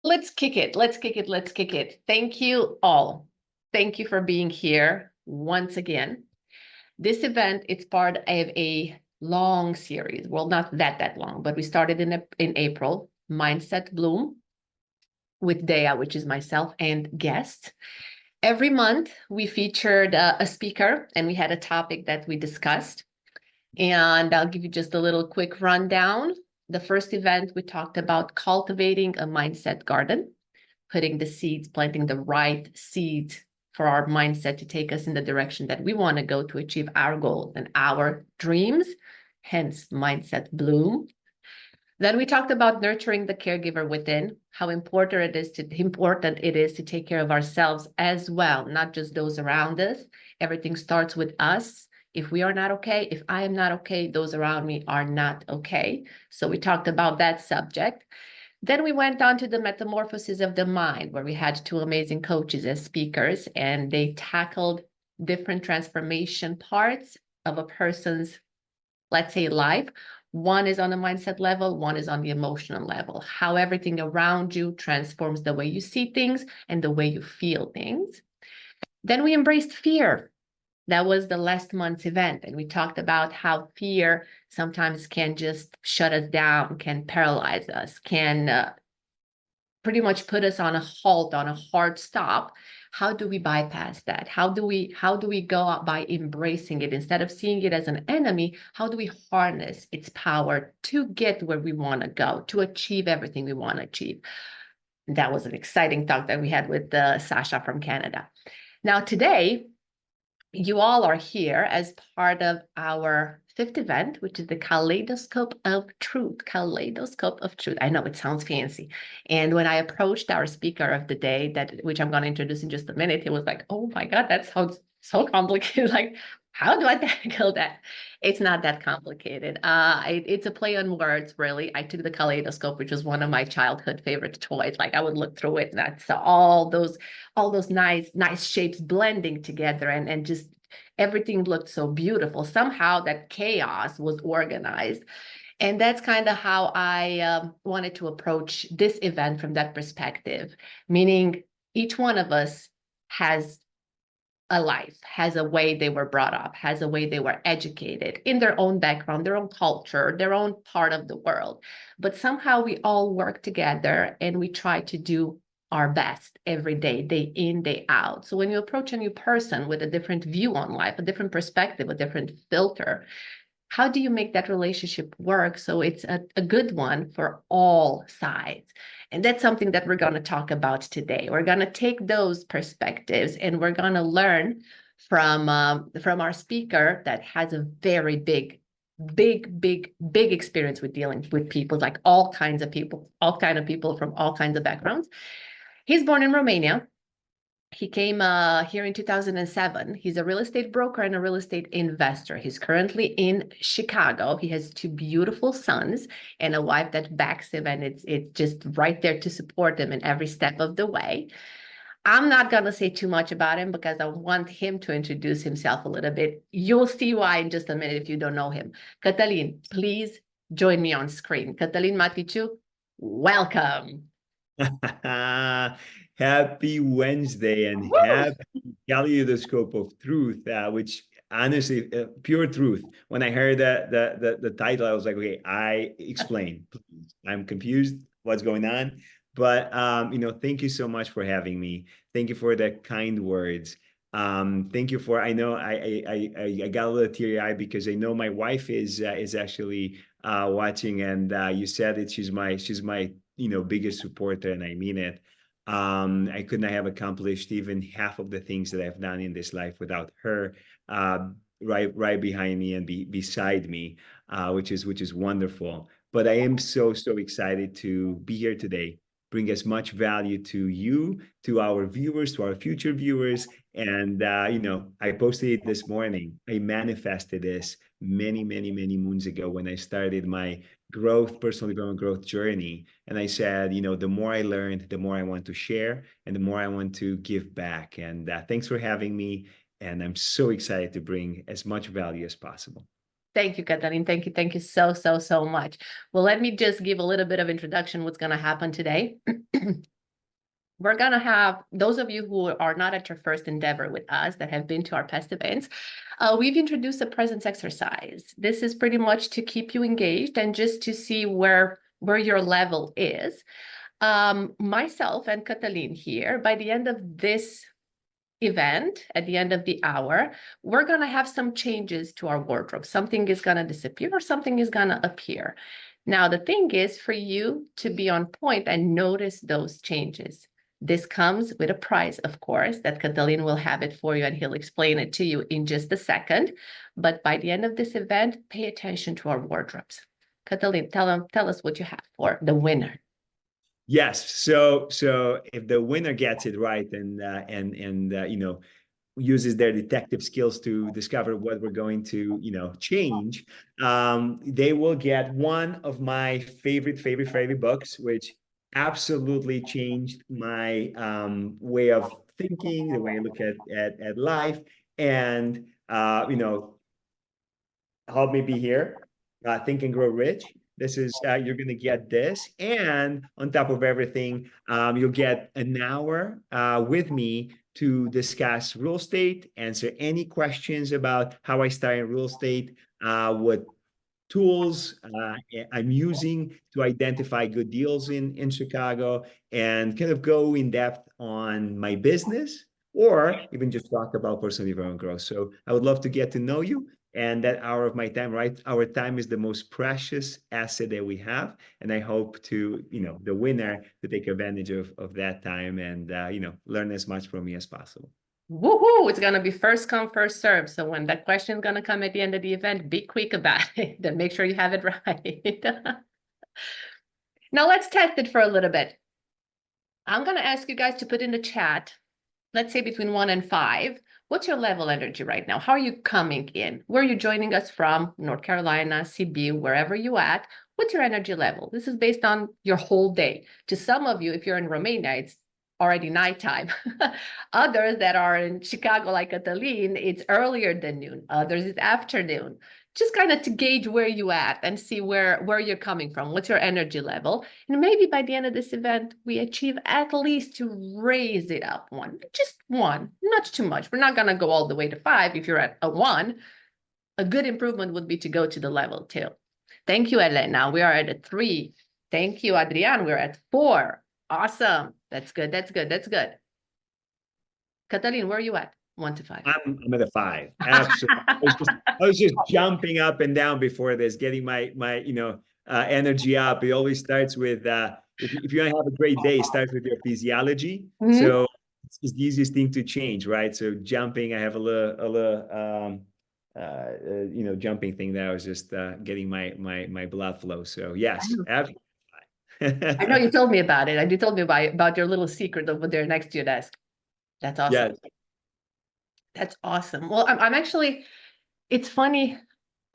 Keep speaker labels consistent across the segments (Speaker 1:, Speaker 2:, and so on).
Speaker 1: let's kick it. Let's kick it. Let's kick it. Thank you all. Thank you for being here once again. This event, it's part of a long series. Well, not that long, but we started in April, Mindset Bloom with Deeea, which is myself and guests. Every month we featured a speaker and we had a topic that we discussed. And I'll give you just a little quick rundown. The first event, we talked about cultivating a mindset garden, putting the seeds, planting the right seeds for our mindset to take us in the direction that we want to go to achieve our goals and our dreams, hence Mindset Bloom. Then we talked about nurturing the caregiver within, how important it is to take care of ourselves as well, not just those around us. Everything starts with us. If we are not okay, if I am not okay, those around me are not okay. So we talked about that subject. Then we went on to the metamorphosis of the mind, where we had two amazing coaches as speakers, and they tackled different transformation parts of a person's, let's say, life. One is on the mindset level, one is on the emotional level, how everything around you transforms the way you see things and the way you feel things. Then we embraced fear. That was the last month's event. And we talked about how fear sometimes can just shut us down, can paralyze us, can pretty much put us on a halt, on a hard stop. How do we bypass that? How do we go out by embracing it? Instead of seeing it as an enemy, how do we harness its power to get where we want to go, to achieve everything we want to achieve? That was an exciting talk that we had with Sasha from Canada. Now, today, you all are here as part of our fifth event, which is the Kaleidoscope of Truth. Kaleidoscope of Truth. I know it sounds fancy. And when I approached our speaker of the day, which I'm going to introduce in just a minute, it was like, oh my God, that sounds so complicated. Like, how do I tackle that? It's not that complicated. It's a play on words, really. I took the kaleidoscope, which was one of my childhood favorite toys. Like, I would look through it, and I saw all those nice shapes blending together, and just everything looked so beautiful. Somehow that chaos was organized. And that's kind of how I wanted to approach this event from that perspective, meaning each one of us has a life, has a way they were brought up, has a way they were educated in their own background, their own culture, their own part of the world. But somehow we all work together and we try to do our best every day, day in, day out. So when you approach a new person with a different view on life, a different perspective, a different filter, how do you make that relationship work so it's a good one for all sides? And that's something that we're going to talk about today. We're going to take those perspectives and we're going to learn from our speaker that has a very big experience with dealing with people, like all kinds of people from all kinds of backgrounds. He's born in Romania. He came here in 2007. He's a real estate broker and a real estate investor. He's currently in Chicago. He has two beautiful sons and a wife that backs him, and it's just right there to support him in every step of the way. I'm not going to say too much about him because I want him to introduce himself a little bit. You'll see why in just a minute if you don't know him. Catalin, please join me on screen. Catalin Maticiuc, welcome.
Speaker 2: Happy Wednesday and happy Kaleidoscope of Truth, which honestly, pure truth. When I heard the title, I was like, okay, explain, please. I'm confused. What's going on? But thank you so much for having me. Thank you for the kind words. Thank you for. I know I got a little teary-eyed because I know my wife is actually watching, and you said it. She's my biggest supporter, and I mean it. I could not have accomplished even half of the things that I've done in this life without her right behind me and beside me, which is wonderful. But I am so excited to be here today, bring as much value to you, to our viewers, to our future viewers. And I posted it this morning. I manifested this many moons ago when I started my personal development growth journey. And I said, the more I learned, the more I want to share and the more I want to give back. And thanks for having me. And I'm so excited to bring as much value as possible.
Speaker 1: Thank you, Catalin. Thank you so much. Well, let me just give a little bit of introduction what's going to happen today. we're going to have those of you who are not at your first endeavor with us that have been to our past events. We've introduced a presence exercise. This is pretty much to keep you engaged and just to see where your level is. Myself and Catalin here, by the end of this event, at the end of the hour, we're going to have some changes to our wardrobe. Something is going to disappear or something is going to appear. Now, the thing is for you to be on point and notice those changes. This comes with a prize, of course, that Catalin will have it for you and he'll explain it to you in just a second. But by the end of this event, pay attention to our wardrobes. Catalin, tell us what you have for the winner.
Speaker 2: Yes. So if the winner gets it right and uses their detective skills to discover what we're going to, change, they will get one of my favorite books, which absolutely changed my way of thinking, the way I look at life, and help me be here, Think and Grow Rich. This is, you're going to get this. And on top of everything, you'll get an hour with me to discuss real estate, answer any questions about how I started real estate, what tools I'm using to identify good deals in Chicago, and kind of go in depth on my business, or even just talk about personal development growth. So I would love to get to know you. And that hour of my time, right? Our time is the most precious asset that we have. And I hope to, the winner to take advantage of that time and, learn as much from me as possible.
Speaker 1: Woohoo! It's going to be first come, first serve. So when that question is going to come at the end of the event, be quick about it and make sure you have it right. Now let's test it for a little bit. I'm going to ask you guys to put in the chat, let's say between 1 and 5. What's your level energy right now? How are you coming in? Where are you joining us from? North Carolina, CB, wherever you at. What's your energy level? This is based on your whole day. To some of you, if you're in Romania, it's already nighttime. Others that are in Chicago, like Catalin, it's earlier than noon. Others, it's afternoon. Just kind of to gauge where you at and see where you're coming from. What's your energy level? And maybe by the end of this event, we achieve at least to raise it up one, just one, not too much. We're not going to go all the way to 5. If you're at a 1, a good improvement would be to go to the level 2. Thank you, Elena. We are at a 3. Thank you, Adrian. We're at 4. Awesome. That's good. That's good. That's good. Catalin, where are you at? 1 to 5.
Speaker 2: I'm at a 5. Absolutely. I was just jumping up and down before this, getting my energy up. It always starts with if you want to have a great day, start with your physiology. So it's the easiest thing to change, right? So jumping, I have a little jumping thing that I was just getting my blood flow. So yes, absolutely.
Speaker 1: I know you told me about it. And you told me about your little secret over there next to your desk. That's awesome.
Speaker 2: Yes.
Speaker 1: That's awesome. Well, I'm actually, it's funny.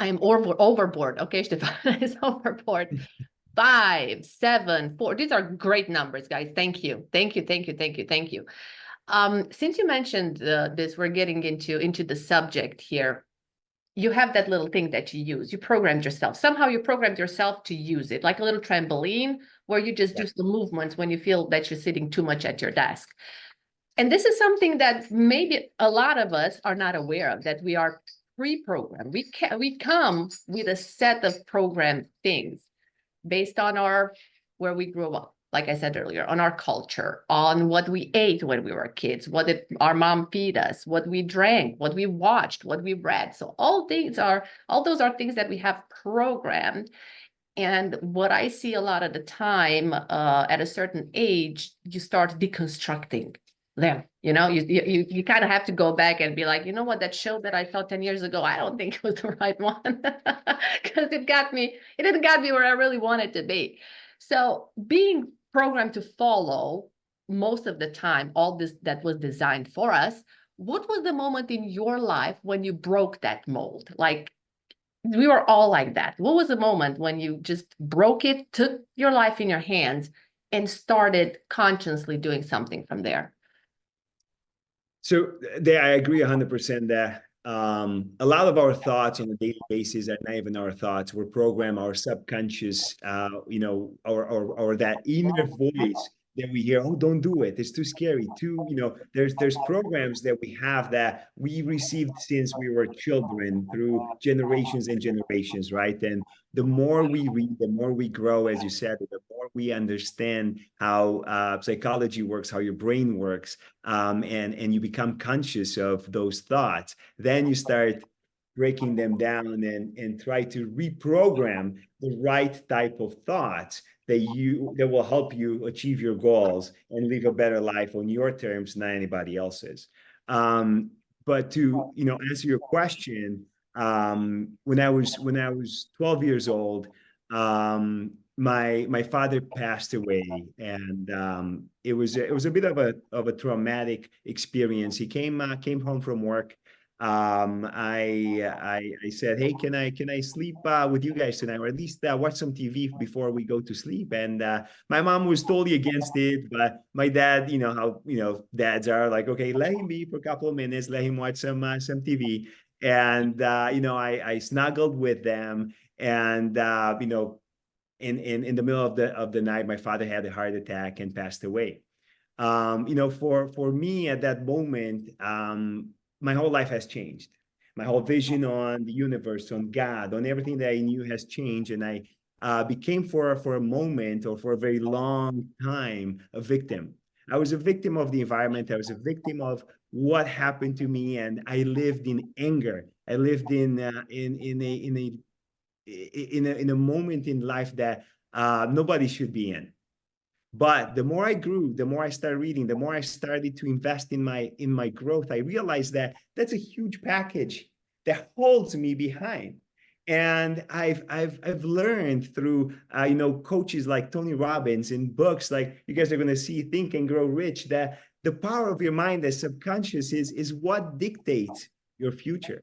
Speaker 1: I'm overboard. Okay, Stefana is overboard. 5, 7, 4. These are great numbers, guys. Thank you. Thank you. Thank you. Thank you. Thank you. Since you mentioned this, we're getting into the subject here. You have that little thing that you use. You programmed yourself. Somehow you programmed yourself to use it, like a little trampoline where you just do some movements when you feel that you're sitting too much at your desk. And this is something that maybe a lot of us are not aware of, that we are pre-programmed. We come with a set of programmed things based on where we grew up. Like I said earlier, on our culture, on what we ate when we were kids, what did our mom feed us, what we drank, what we watched, what we read. So all those are things that we have programmed. And what I see a lot of the time, at a certain age, you start deconstructing them. You kind of have to go back and be like, you know what, that show that I saw 10 years ago, I don't think it was the right one, because it didn't got me where I really wanted to be. So being programmed to follow most of the time all this that was designed for us, what was the moment in your life when you broke that mold? Like, we were all like that. What was the moment when you just broke it, took your life in your hands, and started consciously doing something from there?
Speaker 2: So I agree 100% that a lot of our thoughts on a daily basis are not even our thoughts. We're programmed, our subconscious, or that inner voice that we hear, oh, don't do it, it's too scary. Too, there's programs that we have that we received since we were children through generations and generations, right? And the more we read, the more we grow, as you said, the more we understand how psychology works, how your brain works, and you become conscious of those thoughts. Then you start breaking them down and try to reprogram the right type of thoughts that will help you achieve your goals and live a better life on your terms, not anybody else's. But to answer your question, when I was 12 years old, my father passed away, and it was a bit of a traumatic experience. He came home from work. I said, hey, can I sleep with you guys tonight, or at least watch some TV before we go to sleep? And my mom was totally against it, but my dad, how dads are, like, okay, let him be for a couple of minutes, let him watch some TV. And I snuggled with them, and in the middle of the night, my father had a heart attack and passed away. For me at that moment, my whole life has changed. My whole vision on the universe, on God, on everything that I knew has changed. And I became for a moment, or for a very long time, a victim. I was a victim of the environment. I was a victim of what happened to me. And I lived in anger. I lived in a moment in life that nobody should be in. But the more I grew, the more I started reading, the more I started to invest in my growth, I realized that that's a huge package that holds me behind. And I've learned through coaches like Tony Robbins, and books like you guys are going to see, Think and Grow Rich, that the power of your mind, the subconscious, is what dictates your future.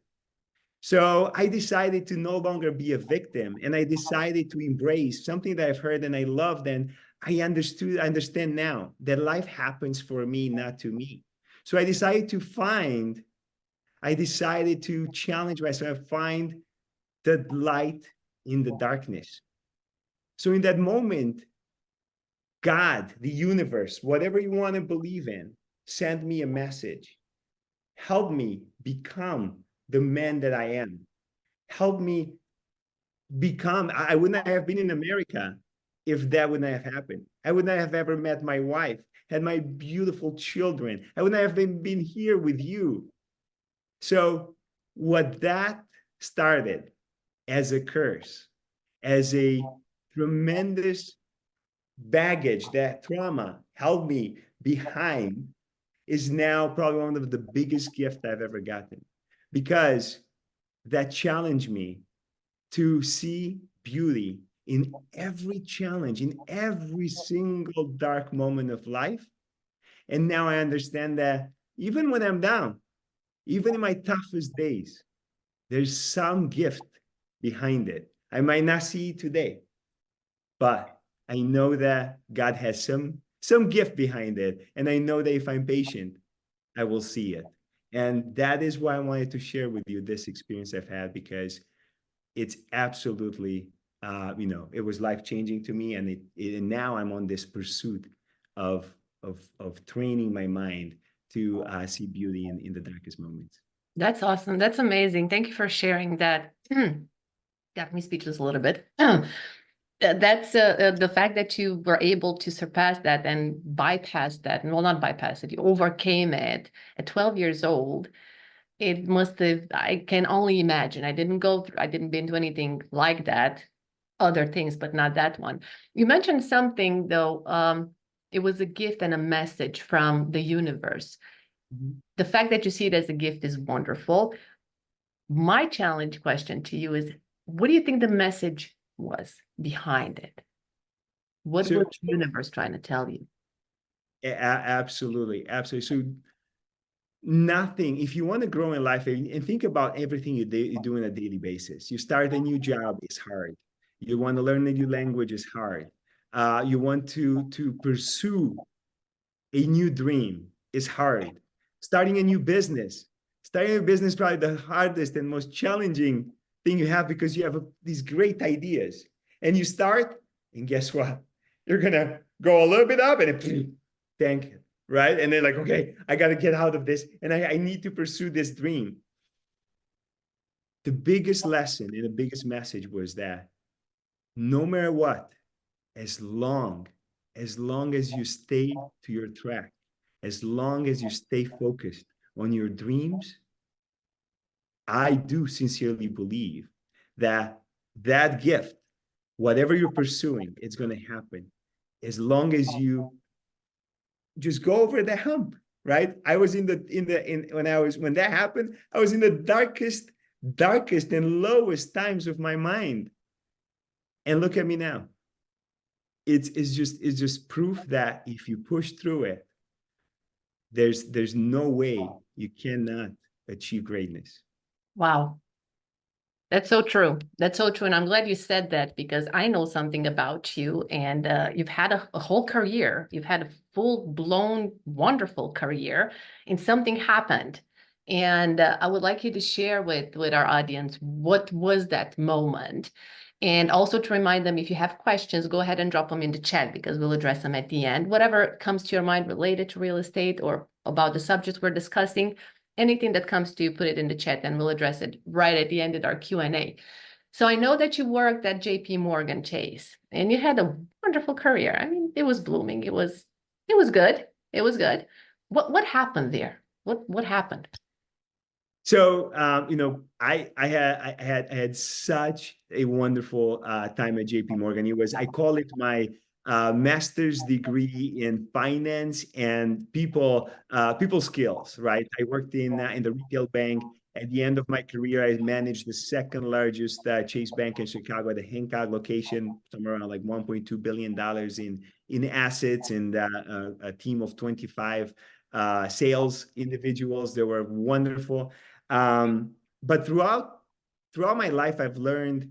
Speaker 2: So I decided to no longer be a victim, and I decided to embrace something that I've heard and I loved, and I understand now that life happens for me, not to me. So I decided to challenge myself, find the light in the darkness. So in that moment, God, the universe, whatever you want to believe in, sent me a message. Help me become the man that I am. Help me become, I would not have been in America if that would not have happened. I would not have ever met my wife, had my beautiful children. I would not have been here with you. So what that started as a curse, as a tremendous baggage, that trauma held me behind, is now probably one of the biggest gifts I've ever gotten, because that challenged me to see beauty in every challenge, in every single dark moment of life. And now I understand that even when I'm down, even in my toughest days, there's some gift behind it. I might not see it today, but I know that God has some gift behind it. And I know that if I'm patient, I will see it. And that is why I wanted to share with you this experience I've had, because it's absolutely, it was life-changing to me. And and now I'm on this pursuit of training my mind to see beauty in the darkest moments.
Speaker 1: That's awesome. That's amazing. Thank you for sharing that. Got me speechless a little bit. That's the fact that you were able to surpass that and bypass that, and well, not bypass it, you overcame it at 12 years old. It must have, I can only imagine. I didn't been to anything like that, other things, but not that one. You mentioned something though, it was a gift and a message from the universe.
Speaker 2: Mm-hmm.
Speaker 1: The fact that you see it as a gift is wonderful. My challenge question to you is, what do you think the message was behind it? What was the universe trying to tell you?
Speaker 2: Absolutely. So nothing, if you want to grow in life, and think about everything you do on a daily basis. You start a new job, it's hard. You want to learn a new language, it's hard. You want to pursue a new dream, it's hard. Starting a business probably the hardest and most challenging thing you have, because you have these great ideas, and you start, and guess what? You're gonna go a little bit up, and it tank it, right? And they're like, okay, I got to get out of this, and I need to pursue this dream. The biggest lesson and the biggest message was that no matter what, as long as you stay to your track, as long as you stay focused on your dreams, I do sincerely believe that that gift, whatever you're pursuing, it's going to happen as long as you just go over the hump, right? I was in when that happened, I was in the darkest and lowest times of my mind. And look at me now. It's just proof that if you push through it, there's no way you cannot achieve greatness.
Speaker 1: Wow. That's so true. That's so true. And I'm glad you said that, because I know something about you, and you've had a whole career. You've had a full-blown, wonderful career, and something happened. And I would like you to share with our audience, what was that moment? And also to remind them, if you have questions, go ahead and drop them in the chat, because we'll address them at the end. Whatever comes to your mind related to real estate or about the subjects we're discussing, anything that comes to you, put it in the chat, and we'll address it right at the end of our Q&A. So I know that you worked at JP Morgan Chase, and you had a wonderful career. I mean, it was blooming. It was good. It was good. What happened there? What happened?
Speaker 2: So I had such a wonderful time at JP Morgan. I call it my master's degree in finance and people skills, right? I worked in the retail bank. At the end of my career, I managed the second largest Chase Bank in Chicago, at the Hancock location, somewhere around like $1.2 billion in assets, and a team of 25 sales individuals. They were wonderful. But throughout my life, I've learned,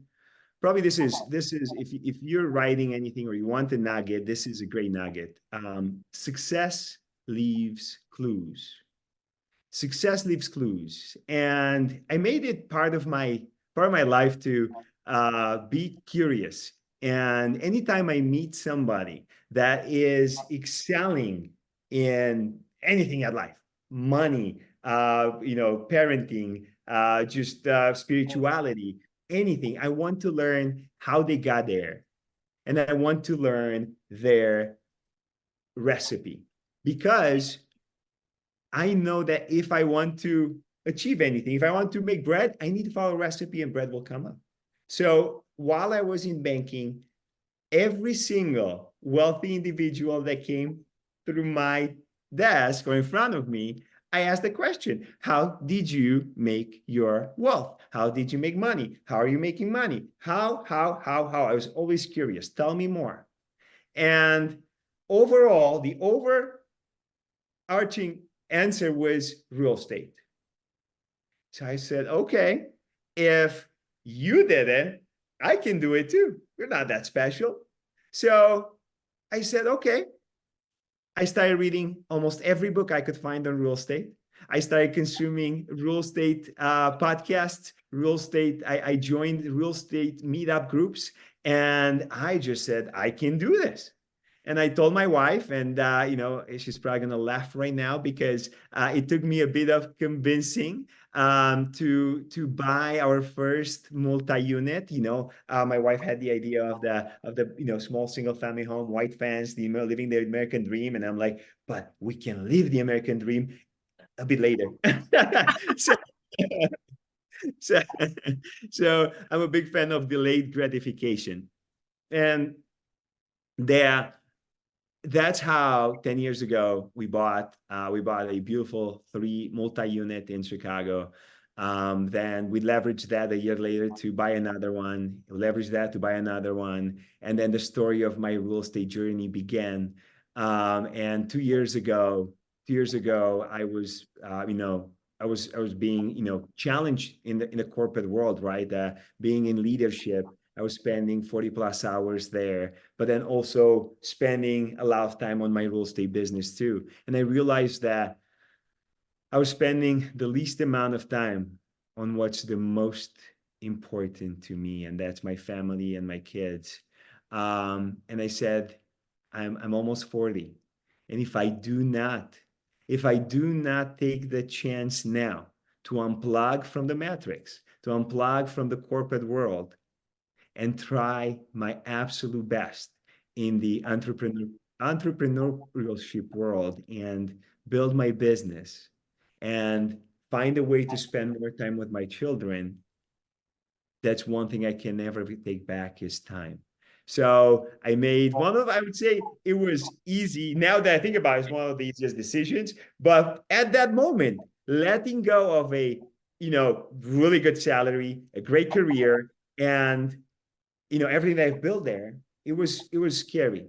Speaker 2: probably this is if you're writing anything or you want a nugget, this is a great nugget. Success leaves clues. Success leaves clues, and I made it part of my life to be curious. And anytime I meet somebody that is excelling in anything at life, money, parenting, just spirituality, anything, I want to learn how they got there, and I want to learn their recipe, because I know that if I want to achieve anything, if I want to make bread, I need to follow a recipe, and bread will come up. So while I was in banking, every single wealthy individual that came through my desk or in front of me, I asked the question, how did you make your wealth? How did you make money? How are you making money? How? I was always curious. Tell me more. And overall, the overarching answer was real estate. So I said, okay, if you did it, I can do it too. You're not that special. So I said, okay. I started reading almost every book I could find on real estate. I started consuming real estate podcasts, I joined real estate meetup groups, and I just said, I can do this. And I told my wife, and she's probably gonna laugh right now, because it took me a bit of convincing to buy our first multi-unit. My wife had the idea of the small single family home, white fence, living the American dream, and I'm like, but we can live the American dream a bit later. so, so, so I'm a big fan of delayed gratification, and that's how 10 years ago we bought a beautiful 3 multi-unit in Chicago. Then we leveraged that a year later to buy another one, leveraged that to buy another one, and then the story of my real estate journey began. And 2 years ago, I was being challenged in the corporate world, right? Being in leadership. I was spending 40 plus hours there, but then also spending a lot of time on my real estate business too. And I realized that I was spending the least amount of time on what's the most important to me, and that's my family and my kids. And I said, I'm almost 40. And if I do not take the chance now to unplug from the matrix, to unplug from the corporate world, and try my absolute best in the entrepreneurship world and build my business and find a way to spend more time with my children, that's one thing I can never take back is time. So I made I would say it was easy. Now that I think about it, it's one of the easiest decisions. But at that moment, letting go of a, really good salary, a great career, and, everything that I've built there, it was scary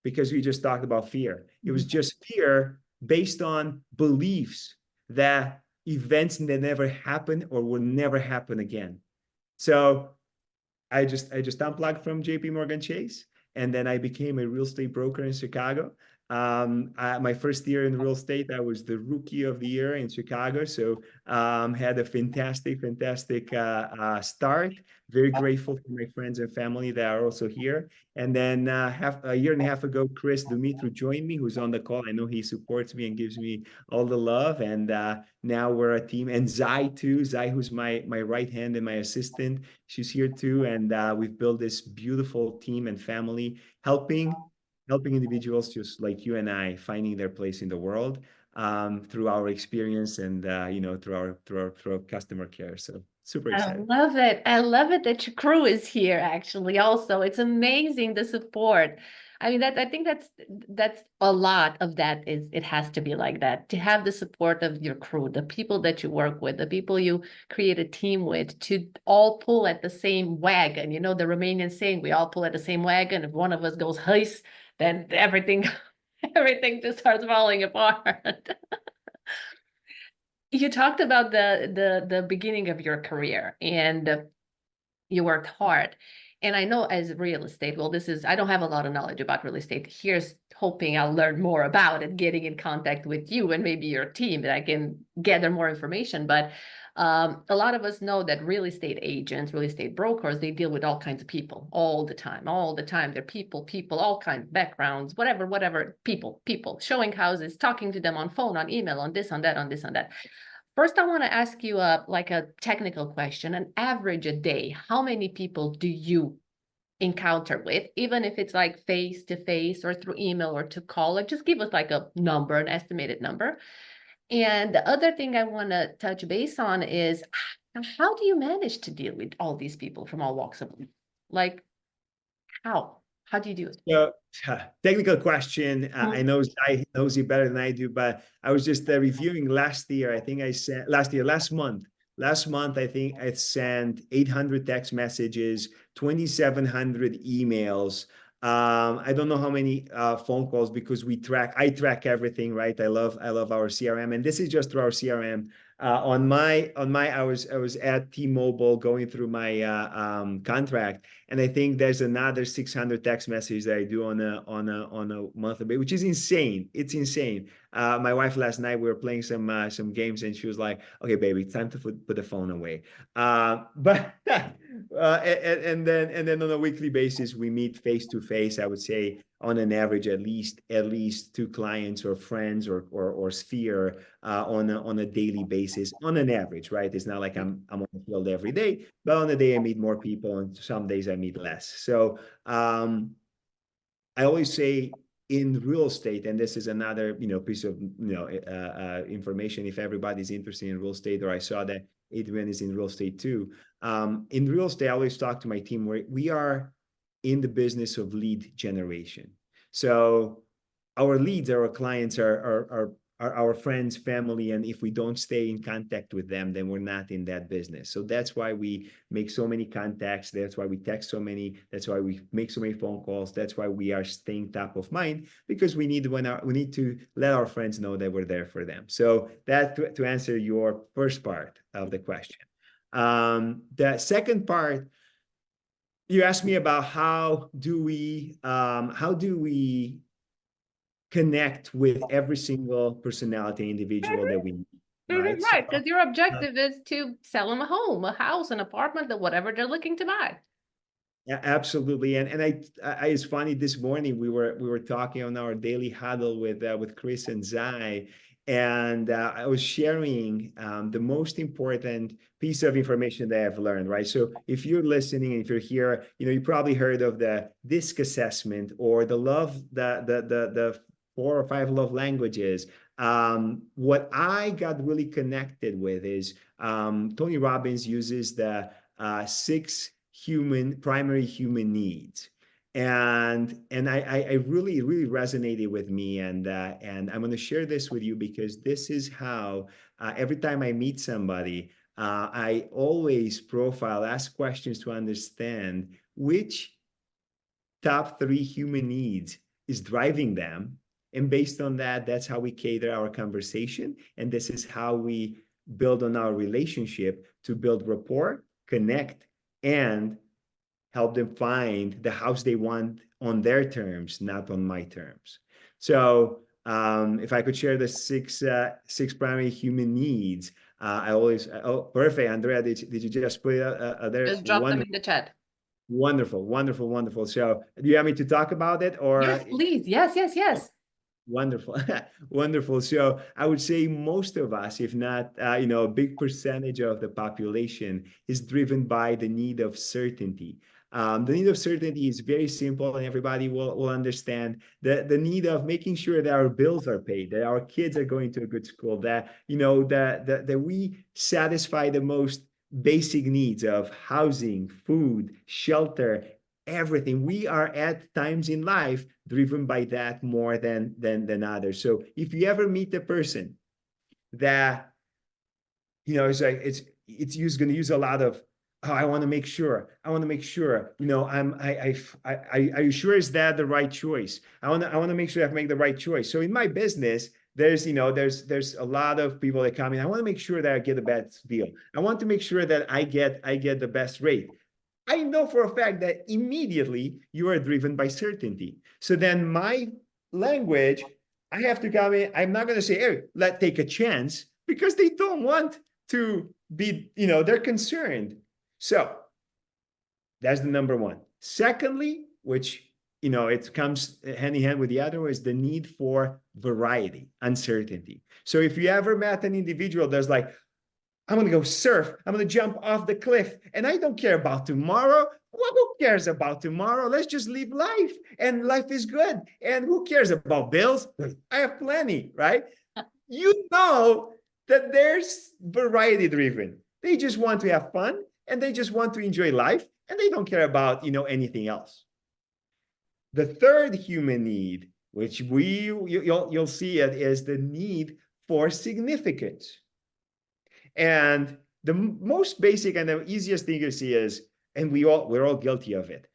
Speaker 2: because we just talked about fear. It was just fear based on beliefs that events that never happen or will never happen again. So I just unplugged from JP Morgan Chase, and then I became a real estate broker in Chicago. My first year in real estate, I was the rookie of the year in Chicago. So had a fantastic start. Very grateful for my friends and family that are also here. And then a year and a half ago, Chris Dumitru joined me, who's on the call. I know he supports me and gives me all the love. And now we're a team. And Zai too, who's my right hand and my assistant. She's here too. And we've built this beautiful team and family, helping individuals just like you and I finding their place in the world through our experience and through our customer care. So super
Speaker 1: I
Speaker 2: excited.
Speaker 1: love it. I love it that your crew is here actually also. It's amazing the support. I mean I think that's a lot of that is it has to be like that to have the support of your crew, the people that you work with, the people you create a team with, to all pull at the same wagon. You know, the Romanian saying, we all pull at the same wagon. If one of us goes heis, then everything everything just starts falling apart. You talked about the beginning of your career and you worked hard. And I know as real estate, well, I don't have a lot of knowledge about real estate. Here's hoping I'll learn more about it, getting in contact with you and maybe your team that I can gather more information. But a lot of us know that real estate agents, real estate brokers, they deal with all kinds of people all the time, all the time. They're people, all kinds of backgrounds, whatever, people, showing houses, talking to them on phone, on email, on this, on that, on this, on that. First, I want to ask you like a technical question. An average a day, how many people do you encounter with, even if it's like face to face or through email or to call? Like, just give us like a number, an estimated number. And the other thing I want to touch base on is how do you manage to deal with all these people from all walks of life? Like, how? How do you do it?
Speaker 2: So, technical question. I know Zai knows you better than I do, but I was just reviewing last year. I think I sent last month. Last month, I think I sent 800 text messages, 2,700 emails. I don't know how many phone calls because I track everything, right? I love our CRM, and this is just through our CRM. I was at T-Mobile going through my contract, and I think there's another 600 text messages that I do on a monthly basis, which is insane. It's insane. My wife last night, we were playing some games, and she was like, "Okay, baby, it's time to put the phone away." But and then on a weekly basis, we meet face to face. I would say on an average, at least two clients or friends or sphere on a daily basis, on an average, right? It's not like I'm on the field every day, but on a day I meet more people, and some days I meet less. So I always say in real estate, and this is another piece of information if everybody's interested in real estate, or I saw that Adrian is in real estate too. In real estate, I always talk to my team where we are in the business of lead generation. So our leads, our clients are our friends, family, and if we don't stay in contact with them, then we're not in that business. So that's why we make so many contacts. That's why we text so many. That's why we make so many phone calls. That's why we are staying top of mind, because we need to let our friends know that we're there for them. So that to answer your first part of the question. The second part, you asked me about how do we connect with every single personality individual that we meet, right?
Speaker 1: Right, because your objective is to sell them a home, a house, an apartment, or whatever they're looking to buy.
Speaker 2: Yeah, absolutely. And it's funny, this morning we were talking on our daily huddle with Chris and Zai, and I was sharing the most important piece of information that I've learned, right? So if you're listening and if you're here, you probably heard of the DISC assessment or the love, the 4 or 5 love languages. What I got really connected with is Tony Robbins uses the 6 primary human needs, and I really resonated with me, and I'm going to share this with you because this is how every time I meet somebody, I always ask questions to understand which top 3 human needs is driving them, and based on that, that's how we cater our conversation, and this is how we build on our relationship to build rapport, connect, and help them find the house they want on their terms, not on my terms. So if I could share the 6 primary human needs, I always, oh, perfect. Andrea, did you just put there?
Speaker 1: Just drop them in the chat.
Speaker 2: Wonderful, wonderful, wonderful. So do you want me to talk about it, or?
Speaker 1: Yes, please. Yes, yes, yes.
Speaker 2: Wonderful. Wonderful. So I would say most of us, if not, a big percentage of the population is driven by the need of certainty. The need of certainty is very simple, and everybody will understand the need of making sure that our bills are paid, that our kids are going to a good school, that, that we satisfy the most basic needs of housing, food, shelter, everything. We are at times in life driven by that more than others. So if you ever meet a person that, it's like it's going to use a lot of, oh, I want to make sure, are you sure, is that the right choice? I want to make sure I make the right choice. So in my business, there's a lot of people that come in. I want to make sure that I get the best deal. I want to make sure that I get the best rate. I know for a fact that immediately you are driven by certainty. So then my language, I have to come in. I'm not going to say, hey, let's take a chance, because they don't want to be, they're concerned. So that's the number one. Secondly, which, it comes hand in hand with the other, is the need for variety, uncertainty. So if you ever met an individual that's like, I'm going to go surf, I'm going to jump off the cliff, and I don't care about tomorrow. Well, who cares about tomorrow? Let's just live life, and life is good. And who cares about bills? I have plenty, right? You know that there's variety driven. They just want to have fun, and they just want to enjoy life, and they don't care about, anything else. The third human need, which you'll see it, is the need for significance. And the most basic and the easiest thing you see is, and we're all guilty of it,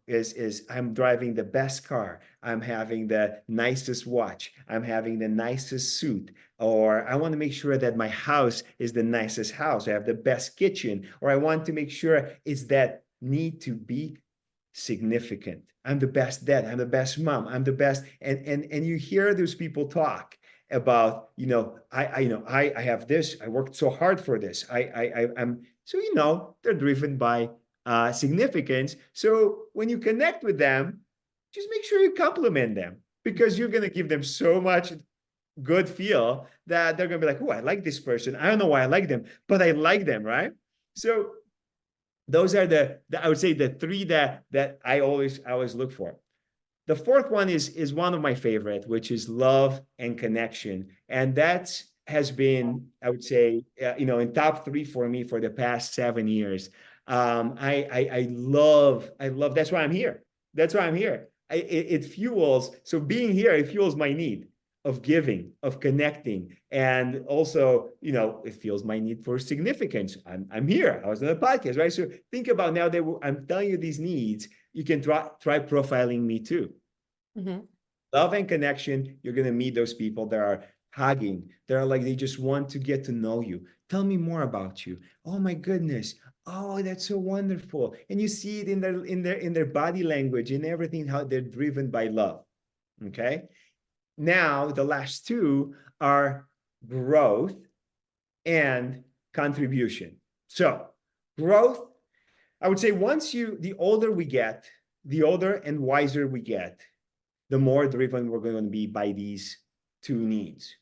Speaker 2: is I'm driving the best car, I'm having the nicest watch, I'm having the nicest suit, or I want to make sure that my house is the nicest house, I have the best kitchen, or I want to make sure it's that need to be significant. I'm the best dad, I'm the best mom, I'm the best, and you hear those people talk about, I have this, I worked so hard for this, I'm so, they're driven by significance. So when you connect with them, just make sure you compliment them, because you're going to give them so much good feel that they're going to be like, oh, I like this person, I don't know why I like them, but I like them, right? So those are the I would say the 3 that I always look for. The fourth one is one of my favorite, which is love and connection. And that has been, I would say, in top 3 for me for the past 7 years. I love, that's why I'm here. That's why I'm here. It fuels, so being here, it fuels my need of giving, of connecting. And also, it fuels my need for significance. I'm here. I was on a podcast, right? So think about now that I'm telling you these needs, you can try profiling me too. Mm-hmm. Love and connection, you're going to meet those people that are hugging. They're like, they just want to get to know you. Tell me more about you. Oh my goodness. Oh, that's so wonderful. And you see it in their body language and everything, how they're driven by love. Okay. Now, the last 2 are growth and contribution. So growth, I would say the older we get, the older and wiser we get, the more driven we're going to be by these two needs.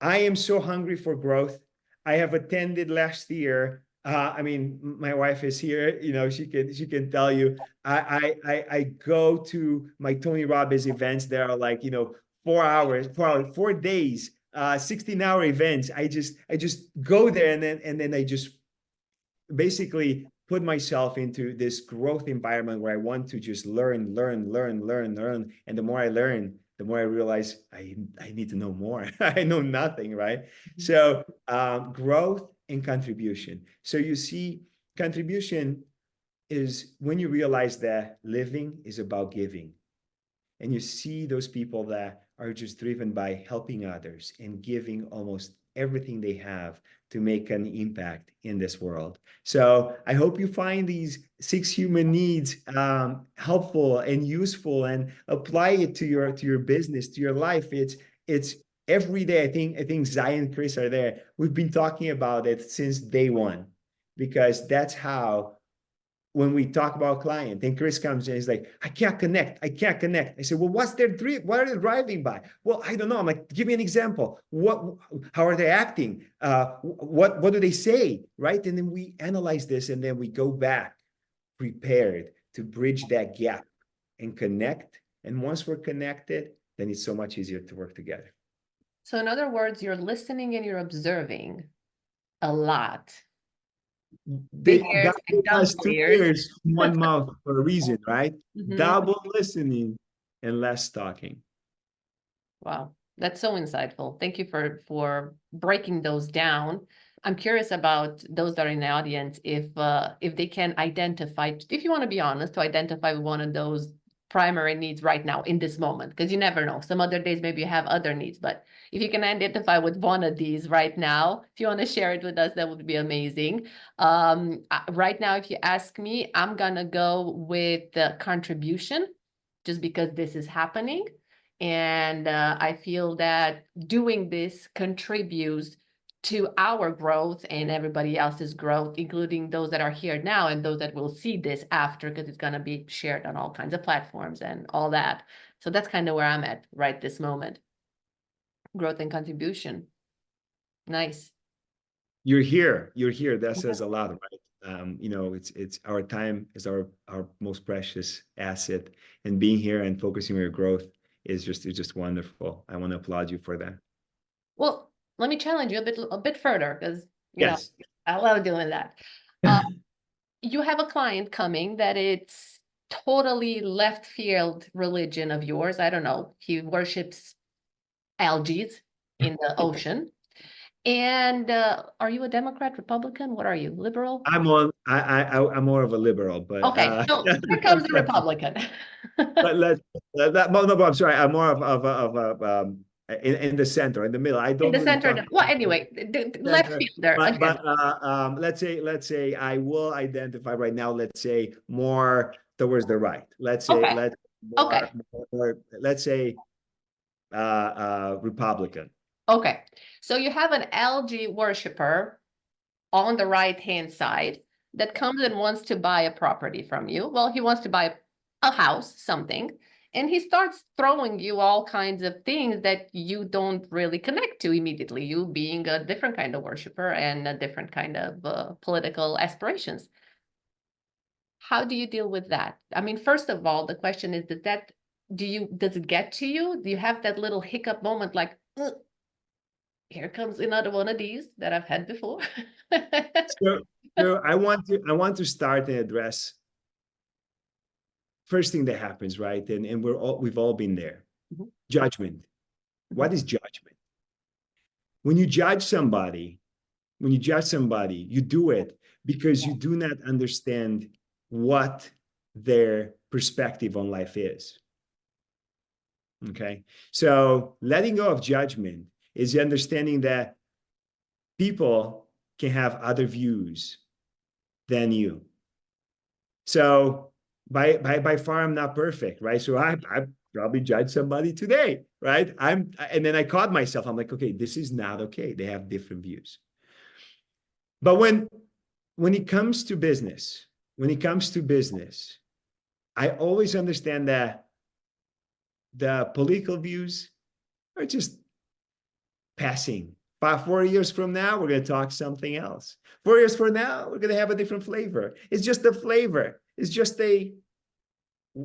Speaker 2: I am so hungry for growth. I have attended last year. I mean, my wife is here. You know, she can tell you. I go to my Tony Robbins events. There are like 4 days, 16-hour events. I just go there and then I just basically put myself into this growth environment where I want to just learn. And the more I learn, the more I realize I need to know more. I know nothing, right? So growth and contribution. So you see, contribution is when you realize that living is about giving. And you see those people that are just driven by helping others and giving almost everything they have to make an impact in this world. So I hope you find these 6 human needs helpful and useful, and apply it to your business, to your life. It's every day. I think Zai and Chris are there. We've been talking about it since day one, because that's how, when we talk about a client and Chris comes in, he's like, I can't connect. I said, well, what are they driving by? Well, I don't know. I'm like, give me an example. How are they acting? What do they say? Right. And then we analyze this, and then we go back prepared to bridge that gap and connect. And once we're connected, then it's so much easier to work together.
Speaker 1: So in other words, you're listening and you're observing a lot.
Speaker 2: God gave us 2 ears, 1 mouth for a reason, right? Double listening and less talking.
Speaker 1: Wow, that's so insightful. Thank you for breaking those down. I'm curious about those that are in the audience, if they can identify, if you want to be honest, to identify one of those primary needs right now in this moment, because you never know. Some other days maybe you have other needs, but if you can identify with one of these right now, if you want to share it with us, that would be amazing. Right now, if you ask me, I'm gonna go with the contribution, just because this is happening. And I feel that doing this contributes to our growth and everybody else's growth, including those that are here now and those that will see this after, because it's going to be shared on all kinds of platforms and all that. So that's kind of where I'm at right this moment. Growth and contribution. Nice.
Speaker 2: You're here. That says a lot, right? It's our time is our most precious asset, and being here and focusing on your growth is just wonderful. I want to applaud you for that.
Speaker 1: Well, let me challenge you a bit further, because
Speaker 2: yes,
Speaker 1: I love doing that. You have a client coming that it's totally left field religion of yours. I don't know. He worships algae in the ocean. And are you a Democrat, Republican? What are you, liberal?
Speaker 2: I'm more of a liberal, but
Speaker 1: okay. So here comes the Republican.
Speaker 2: but no, I'm sorry. I'm more of in the center, in the middle. I don't
Speaker 1: in the center. Well, anyway, the left field there.
Speaker 2: But let's say I will identify right now. Let's say more towards the right. Let's say let's say Republican.
Speaker 1: Okay, so you have an algae worshiper on the right-hand side that comes and wants to buy a property from you. Well, he wants to buy a house, something, and he starts throwing you all kinds of things that you don't really connect to immediately, you being a different kind of worshiper and a different kind of political aspirations. How do you deal with that? I mean, first of all, the question is, does it get to you? Do you have that little hiccup moment like, here comes another one of these that I've had before?
Speaker 2: so I want to start and address first thing that happens, right? And we've all been there. Judgment. What is judgment? When you judge somebody, you do it because you do not understand what their perspective on life is. Okay? So letting go of judgment is the understanding that people can have other views than you. So by far, I'm not perfect, right? So I probably judged somebody today, right? And then I caught myself. I'm like, okay, this is not okay. They have different views. But when it comes to business, when it comes to business, I always understand that the political views are just passing. 4 years from now, we're going to talk something else. 4 years from now, we're going to have a different flavor. It's just a flavor. It's just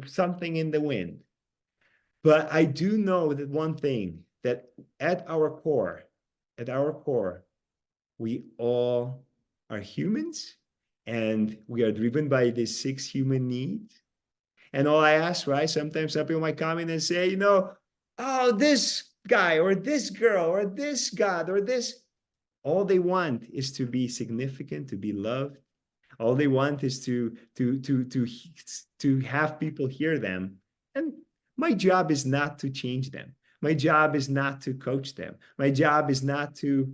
Speaker 2: something in the wind. But I do know that one thing, that at our core, we all are humans, and we are driven by these 6 human needs. And all I ask, right? Sometimes some people might come in and say, oh, this guy or this girl or this God or this. All they want is to be significant, to be loved. All they want is to have people hear them. And my job is not to change them. My job is not to coach them. My job is not to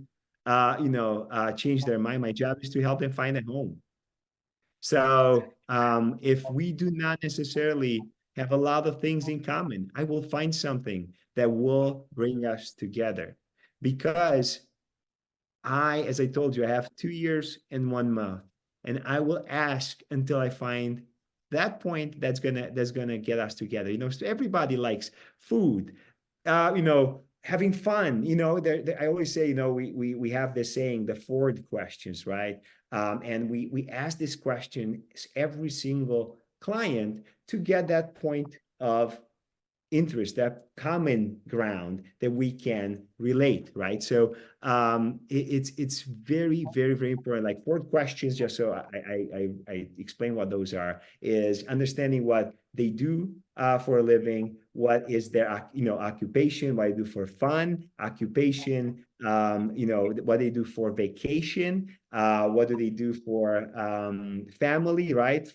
Speaker 2: change their mind. My job is to help them find a home. So if we do not necessarily have a lot of things in common, I will find something that will bring us together. Because as I told you, I have 2 ears and 1 mouth, and I will ask until I find that point that's gonna get us together. So everybody likes food, having fun. I always say, we have this saying, the Ford questions, right? And we ask this question every single client to get that point of interest, that common ground that we can relate, right? So it's very, very, very important. Like 4 questions, just so I explain what those are, is understanding what they do for a living, what is their occupation, what they do for fun, occupation, what they do for vacation, what do they do for family, right?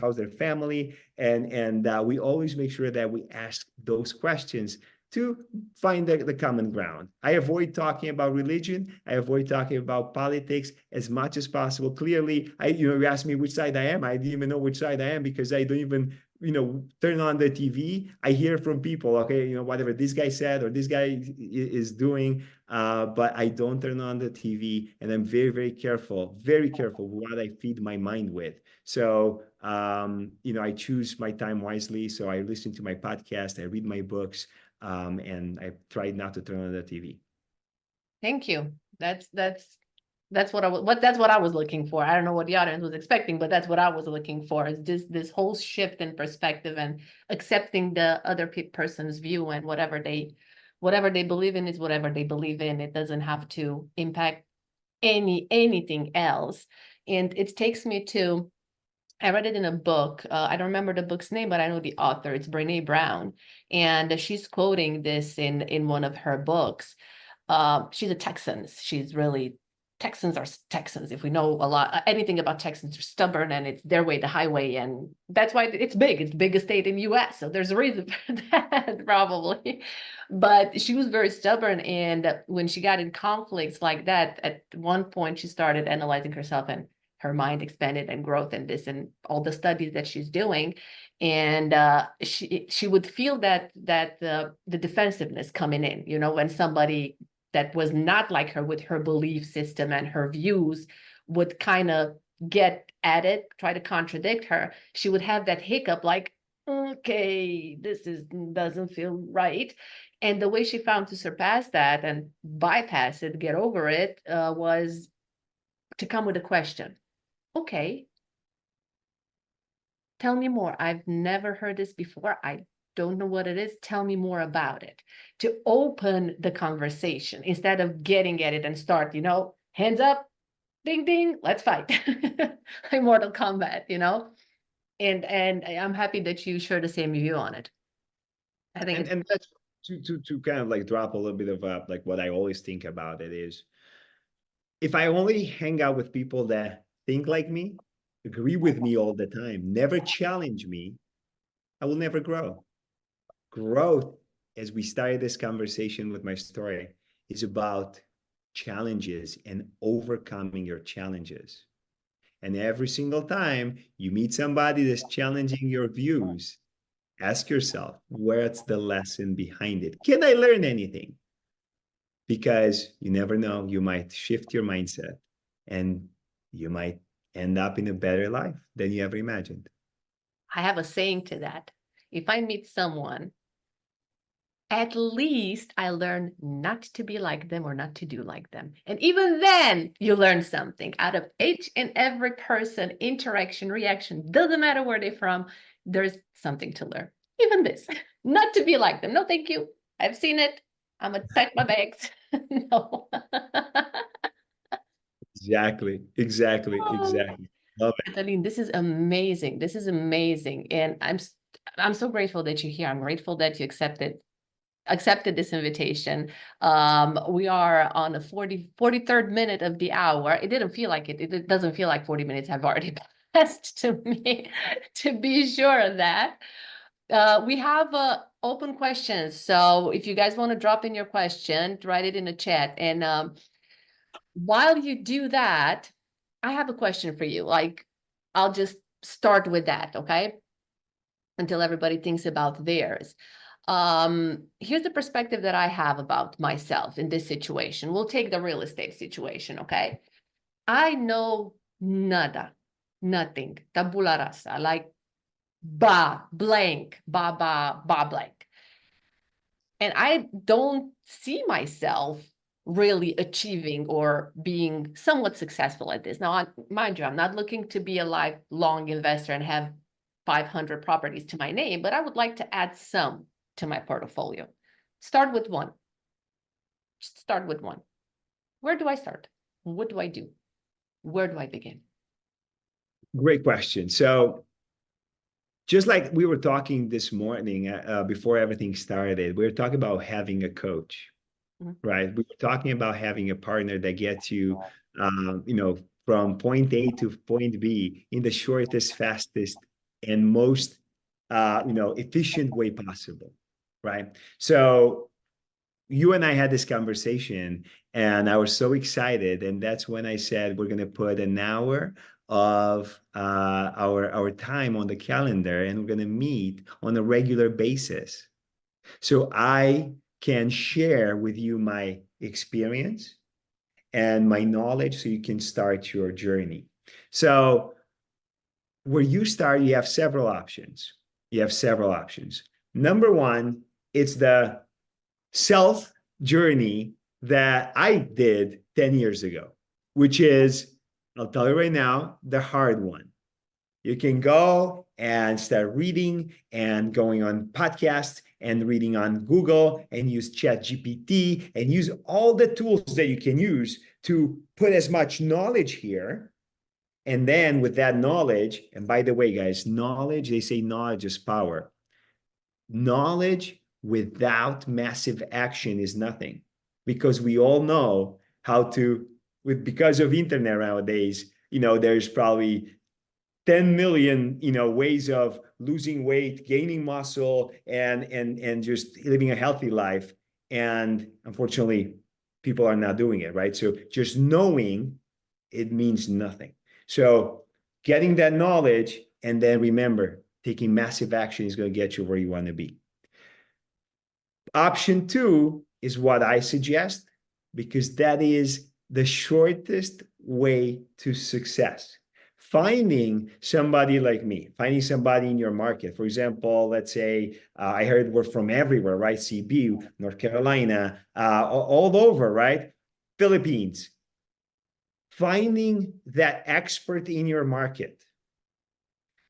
Speaker 2: How's their family? And we always make sure that we ask those questions to find the common ground. I avoid talking about religion. I avoid talking about politics as much as possible. Clearly, you asked me which side I am. I didn't even know which side I am, because I don't even turn on the TV. I hear from people, okay, whatever this guy said or this guy is doing, but I don't turn on the TV, and I'm very, very careful what I feed my mind with. So, I choose my time wisely. So I listen to my podcast, I read my books, and I try not to turn on the TV.
Speaker 1: Thank you. That's what I was looking for. I don't know what the audience was expecting, but that's what I was looking for, is this whole shift in perspective and accepting the other person's view, and whatever they believe in is whatever they believe in. It doesn't have to impact anything else. And it takes me to, I read it in a book. I don't remember the book's name, but I know the author. It's Brene Brown, and she's quoting this in one of her books. She's a Texan. Texans are Texans. If we know anything about Texans, they're stubborn, and it's their way, the highway. And that's why it's big. It's the biggest state in the US. So there's a reason for that, probably. But she was very stubborn. And when she got in conflicts like that, at one point, she started analyzing herself, and her mind expanded, and growth, and this, and all the studies that she's doing. And she would feel that the defensiveness coming in, when somebody that was not like her, with her belief system and her views, would kind of get at it, try to contradict her, she would have that hiccup, like, okay, doesn't feel right. And the way she found to surpass that and bypass it, get over it, was to come with a question. Okay, tell me more. I've never heard this before. I don't know what it is. Tell me more about it. To open the conversation instead of getting at it and start, hands up, ding, ding, let's fight. Like Mortal Kombat, and I'm happy that you share the same view on it. I think
Speaker 2: and that's to kind of like drop a little bit of like what I always think about it is, if I only hang out with people that think like me, agree with me all the time, never challenge me, I will never grow. Growth, as we started this conversation with my story, is about challenges and overcoming your challenges. And every single time you meet somebody that's challenging your views, ask yourself, what's the lesson behind it? Can I learn anything? Because you never know, you might shift your mindset, and you might end up in a better life than you ever imagined.
Speaker 1: I have a saying to that. If I meet someone, at least I learn not to be like them or not to do like them. And even then, you learn something out of each and every person, interaction, reaction, doesn't matter where they're from, there's something to learn. Even this, not to be like them. No, thank you. I've seen it. I'm gonna pack my bags. No.
Speaker 2: Exactly. Love it.
Speaker 1: Catalin, this is amazing. This is amazing. And I'm so grateful that you're here. I'm grateful that you accepted this invitation. We are on the 43rd minute of the hour. It didn't feel like it. It doesn't feel like 40 minutes have already passed to me, to be sure of that. We have open questions. So if you guys want to drop in your question, write it in the chat. And while you do that, I have a question for you. Like, I'll just start with that, okay? Until everybody thinks about theirs. Here's the perspective that I have about myself in this situation. We'll take the real estate situation, okay? I know nada, nothing, tabula rasa, like blank, blank. And I don't see myself really achieving or being somewhat successful at this. Now, mind you, I'm not looking to be a lifelong investor and have 500 properties to my name, but I would like to add some to my portfolio. Start with one. Just start with one. Where do I start? What do I do? Where do I begin?
Speaker 2: Great question. So just like we were talking this morning before everything started, we were talking about having a coach, right? We were talking about having a partner that gets you, from point A to point B in the shortest, fastest, and most, efficient way possible, right? So you and I had this conversation, and I was so excited, and that's when I said we're going to put an hour of our time on the calendar, and we're going to meet on a regular basis, so I can share with you my experience and my knowledge, so you can start your journey. So where you start, you have several options. Number one, it's the self journey that I did 10 years ago, which is, I'll tell you right now, the hard one. You can go and start reading and going on podcasts and reading on Google and use ChatGPT and use all the tools that you can use to put as much knowledge here. And then with that knowledge, and by the way, guys, knowledge, they say knowledge is power. Knowledge without massive action is nothing, because we all know how to, because of internet nowadays, there's probably 10 million, ways of losing weight, gaining muscle, and just living a healthy life. And unfortunately, people are not doing it, right? So just knowing it means nothing. So getting that knowledge, and then remember, taking massive action is going to get you where you want to be. Option two is what I suggest, because that is the shortest way to success. Finding somebody like me, finding somebody in your market. For example, let's say, I heard we're from everywhere, right? CB, North Carolina, all over, right? Philippines. Finding that expert in your market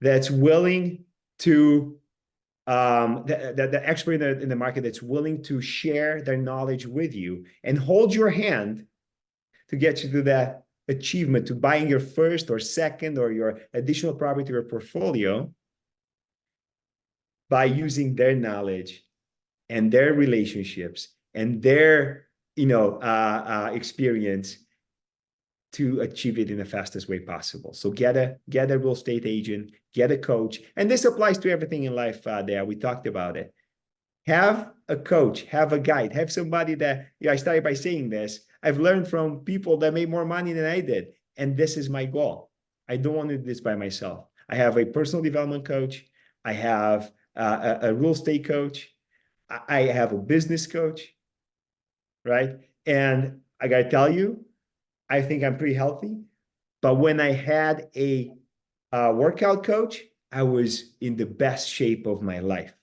Speaker 2: that's willing to, the expert in the market that's willing to share their knowledge with you and hold your hand to get you to that achievement, to buying your first or second or your additional property or portfolio, by using their knowledge and their relationships and their experience to achieve it in the fastest way possible. So get a real estate agent, get a coach, and this applies to everything in life. There, we talked about it. Have a coach, have a guide, have somebody that, I started by saying this, I've learned from people that made more money than I did. And this is my goal. I don't want to do this by myself. I have a personal development coach. I have a real estate coach. I have a business coach, right? And I got to tell you, I think I'm pretty healthy, But when I had a workout coach, I was in the best shape of my life.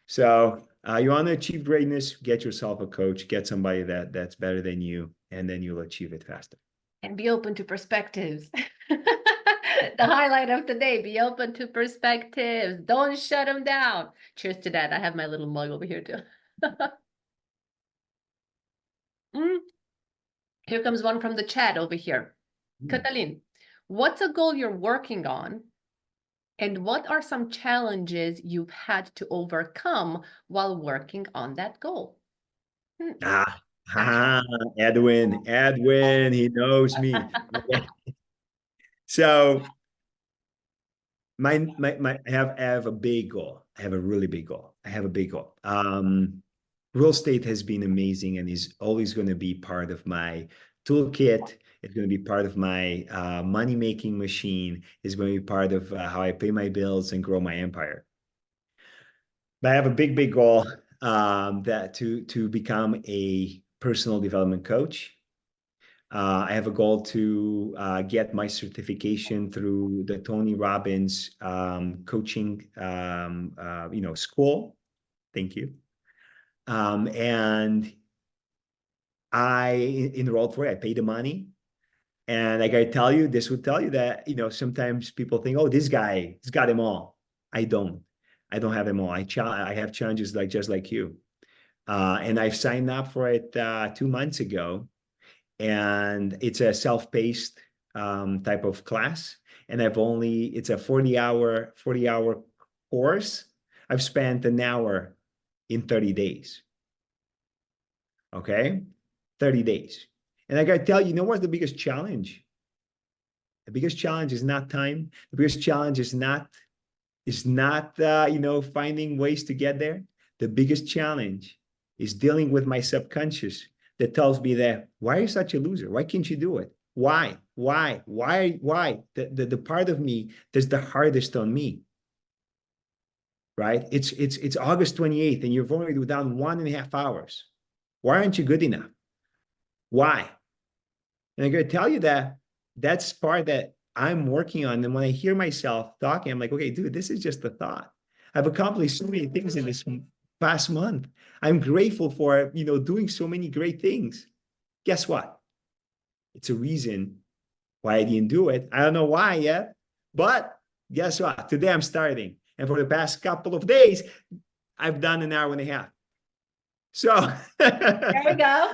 Speaker 2: So you want to achieve greatness, get yourself a coach, get somebody that's better than you, and then you'll achieve it faster.
Speaker 1: And be open to perspectives. The highlight of today, be open to perspectives. Don't shut them down. Cheers to that. I have my little mug over here too. Here comes one from the chat over here. Catalin, what's a goal you're working on? And what are some challenges you've had to overcome while working on that goal?
Speaker 2: Edwin, he knows me. So I have a big goal. I have a really big goal. I have a big goal. Real estate has been amazing and is always going to be part of my toolkit. It's going to be part of my money-making machine. It's going to be part of how I pay my bills and grow my empire. But I have a big goal that to become a personal development coach. I have a goal to get my certification through the Tony Robbins coaching, school. Thank you. And I enrolled for it. I paid the money. And I got to tell you, this would tell you that, sometimes people think, oh, this guy, he's got them all. I don't have them all. I have challenges just like you. And I've signed up for it 2 months ago. And it's a self-paced type of class. And it's a 40-hour course. I've spent an hour in 30 days. Okay? 30 days. And I got to tell you, what's the biggest challenge? The biggest challenge is not time. The biggest challenge is not finding ways to get there. The biggest challenge is dealing with my subconscious that tells me that, why are you such a loser? Why can't you do it? Why? The part of me that's the hardest on me, right? It's August 28th and you've only done 1.5 hours. Why aren't you good enough? Why? And I'm going to tell you that that's part that I'm working on. And when I hear myself talking, I'm like, okay, dude, this is just a thought. I've accomplished so many things in this past month. I'm grateful for, doing so many great things. Guess what? It's a reason why I didn't do it. I don't know why yet, but guess what? Today I'm starting. And for the past couple of days, I've done 1.5 hours. So
Speaker 1: there we go.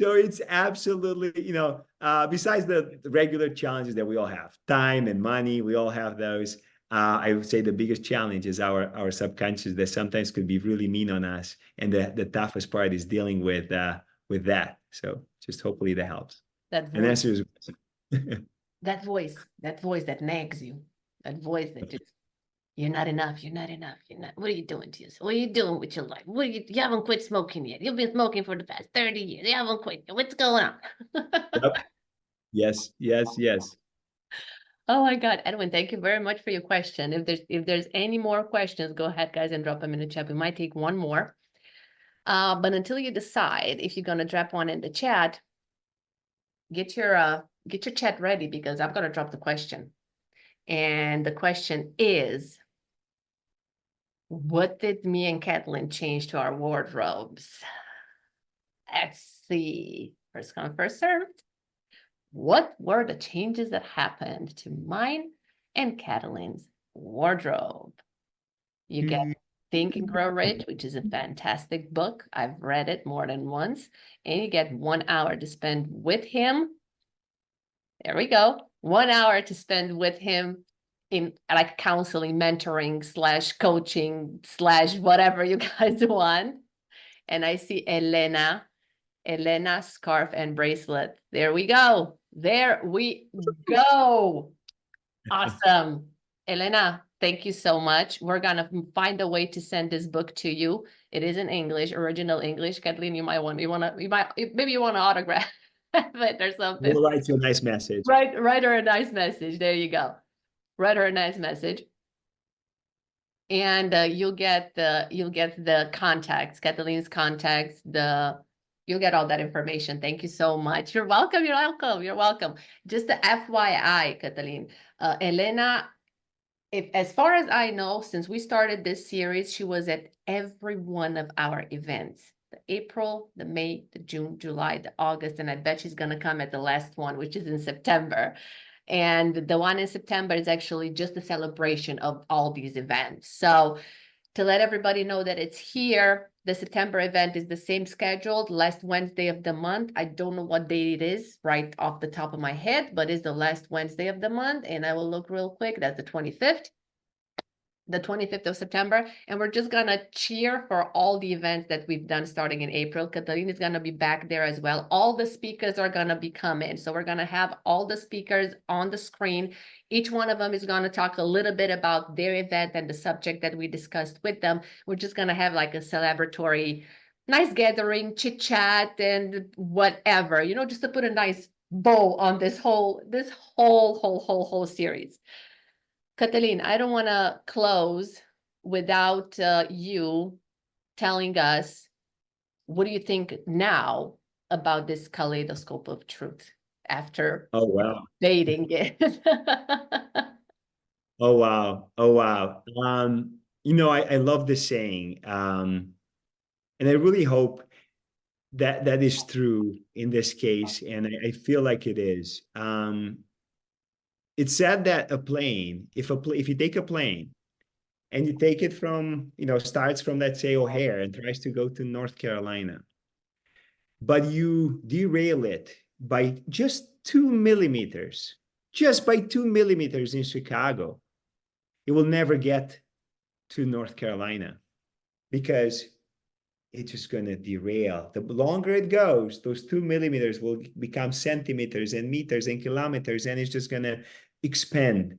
Speaker 2: So it's absolutely, besides the regular challenges that we all have, time and money, we all have those. I would say the biggest challenge is our subconscious that sometimes could be really mean on us. And the toughest part is dealing with that. So just hopefully that helps.
Speaker 1: That voice, that voice that nags you, that voice that just, you're not enough, you're not enough, what are you doing to yourself? What are you doing with your life? You haven't quit smoking yet. You've been smoking for the past 30 years. You haven't quit. What's going on?
Speaker 2: Yep. Yes.
Speaker 1: Oh my God, Edwin, thank you very much for your question. If there's any more questions, go ahead, guys, and drop them in the chat. We might take one more. But until you decide if you're gonna drop one in the chat, get your chat ready because I'm gonna drop the question. And the question is, what did me and Catalin change to our wardrobes? Let's see. First come, first served. What were the changes that happened to mine and Catalin's wardrobe? You get Think and Grow Rich, which is a fantastic book. I've read it more than once. And you get 1 hour to spend with him. There we go. 1 hour to spend with him in like counseling, mentoring / coaching / whatever you guys want. And I see Elena scarf and bracelet. There we go. Awesome. Elena, thank you so much. We're gonna find a way to send this book to you. It is in English, original English. Kathleen, maybe you want to autograph it or something.
Speaker 2: We'll write you a nice message.
Speaker 1: Write her a nice message. There you go. Write her a nice message. And you'll get the contacts, Kathleen's contacts, You'll get all that information. Thank you so much. You're welcome. You're welcome. You're welcome. Just the FYI, Catalin, Elena, as far as I know, since we started this series, she was at every one of our events. The April, the May, the June, July, the August, and I bet she's going to come at the last one, which is in September. And the one in September is actually just a celebration of all these events. So to let everybody know that it's here, the September event is the same scheduled, last Wednesday of the month. I don't know what date it is right off the top of my head, but it's the last Wednesday of the month. And I will look real quick. That's the 25th. The 25th of September, and we're just gonna cheer for all the events that we've done starting in April. Catalin is gonna be back there as well. All the speakers are gonna be coming. So we're gonna have all the speakers on the screen. Each one of them is gonna talk a little bit about their event and the subject that we discussed with them. We're just gonna have like a celebratory, nice gathering, chit chat and whatever, you know, just to put a nice bow on this whole series. Catalin, I don't want to close without you telling us, what do you think now about this Kaleidoscope of Truth after dating it?
Speaker 2: Oh, wow. Oh, wow. You know, I love this saying. And I really hope that that is true in this case. And I feel like it is. It's said that a plane, if you take a plane and you take it from, you know, starts from, let's say, O'Hare and tries to go to North Carolina, but you derail it by just 2 millimeters, just by 2 millimeters in Chicago, it will never get to North Carolina because it's just going to derail. The longer it goes, those 2 millimeters will become centimeters and meters and kilometers, and it's just going to expand.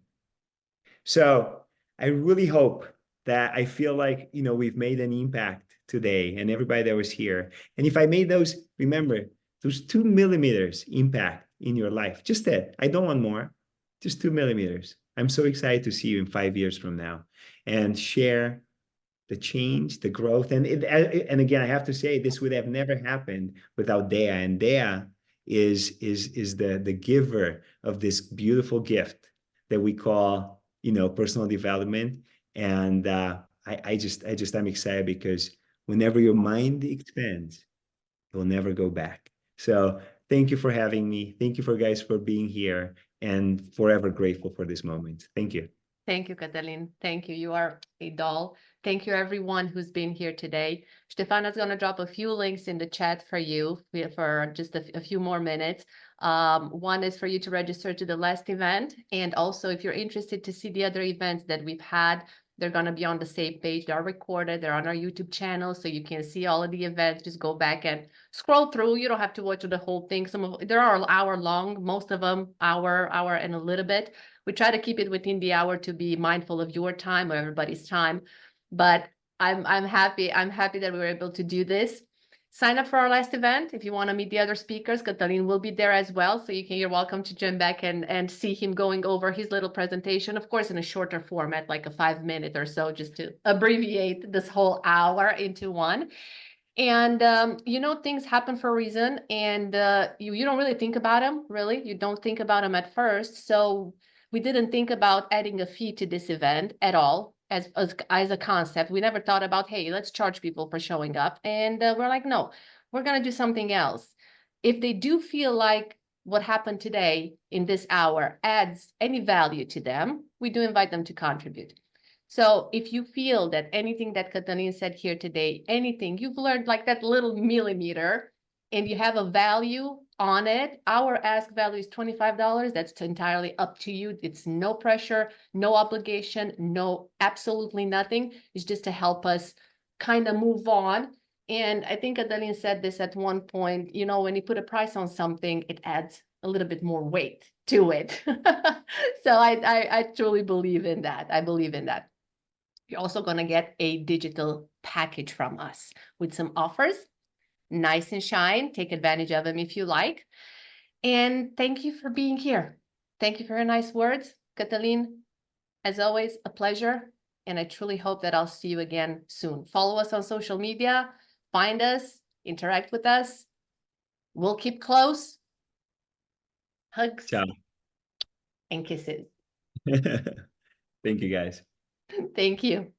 Speaker 2: So I really hope that I feel like, you know, we've made an impact today and everybody that was here. And if I made those, remember, those 2 millimeters impact in your life, just that, I don't want more, just 2 millimeters. I'm so excited to see you in 5 years from now and share the change, the growth. And again, I have to say, this would have never happened without Deeea. And Deeea is the giver of this beautiful gift that we call, you know, personal development. And I'm excited because whenever your mind expands, it will never go back. So thank you for having me. Thank you for guys for being here, and forever grateful for this moment. Thank you.
Speaker 1: Thank you, Catalin. Thank you. You are a doll. Thank you, everyone who's been here today. Stefana's going to drop a few links in the chat for you for just a few more minutes. One is for you to register to the last event. And also, if you're interested to see the other events that we've had, they're going to be on the same page. They're recorded. They're on our YouTube channel, so you can see all of the events. Just go back and scroll through. You don't have to watch the whole thing. Some of there are hour long, most of them hour and a little bit. We try to keep it within the hour to be mindful of your time or everybody's time. But I'm happy that we were able to do this. Sign up for our last event if you want to meet the other speakers. Catalin will be there as well, so you're welcome to join back and see him going over his little presentation, of course, in a shorter format, like a 5-minute or so, just to abbreviate this whole hour into one. And you know, things happen for a reason, and you don't really think about them. Really, you don't think about them at first. So we didn't think about adding a fee to this event at all. As a concept, we never thought about, hey, let's charge people for showing up. And we're like, no, we're going to do something else. If they do feel like what happened today in this hour adds any value to them, we do invite them to contribute. So if you feel that anything that Catalin said here today, anything you've learned, like that little millimeter, and you have a value on it, our ask value is $25. That's entirely up to you. It's no pressure, no obligation, no, absolutely nothing. It's just to help us kind of move on. And I think Catalin said this at one point, you know, when you put a price on something, it adds a little bit more weight to it. So I truly believe in that. I believe in that. You're also going to get a digital package from us with some offers. Nice and shine. Take advantage of them if you like. And thank you for being here. Thank you for your nice words. Catalin, as always, a pleasure. And I truly hope that I'll see you again soon. Follow us on social media, find us, interact with us. We'll keep close. Hugs
Speaker 2: Ciao.
Speaker 1: and kisses.
Speaker 2: Thank you, guys.
Speaker 1: Thank you.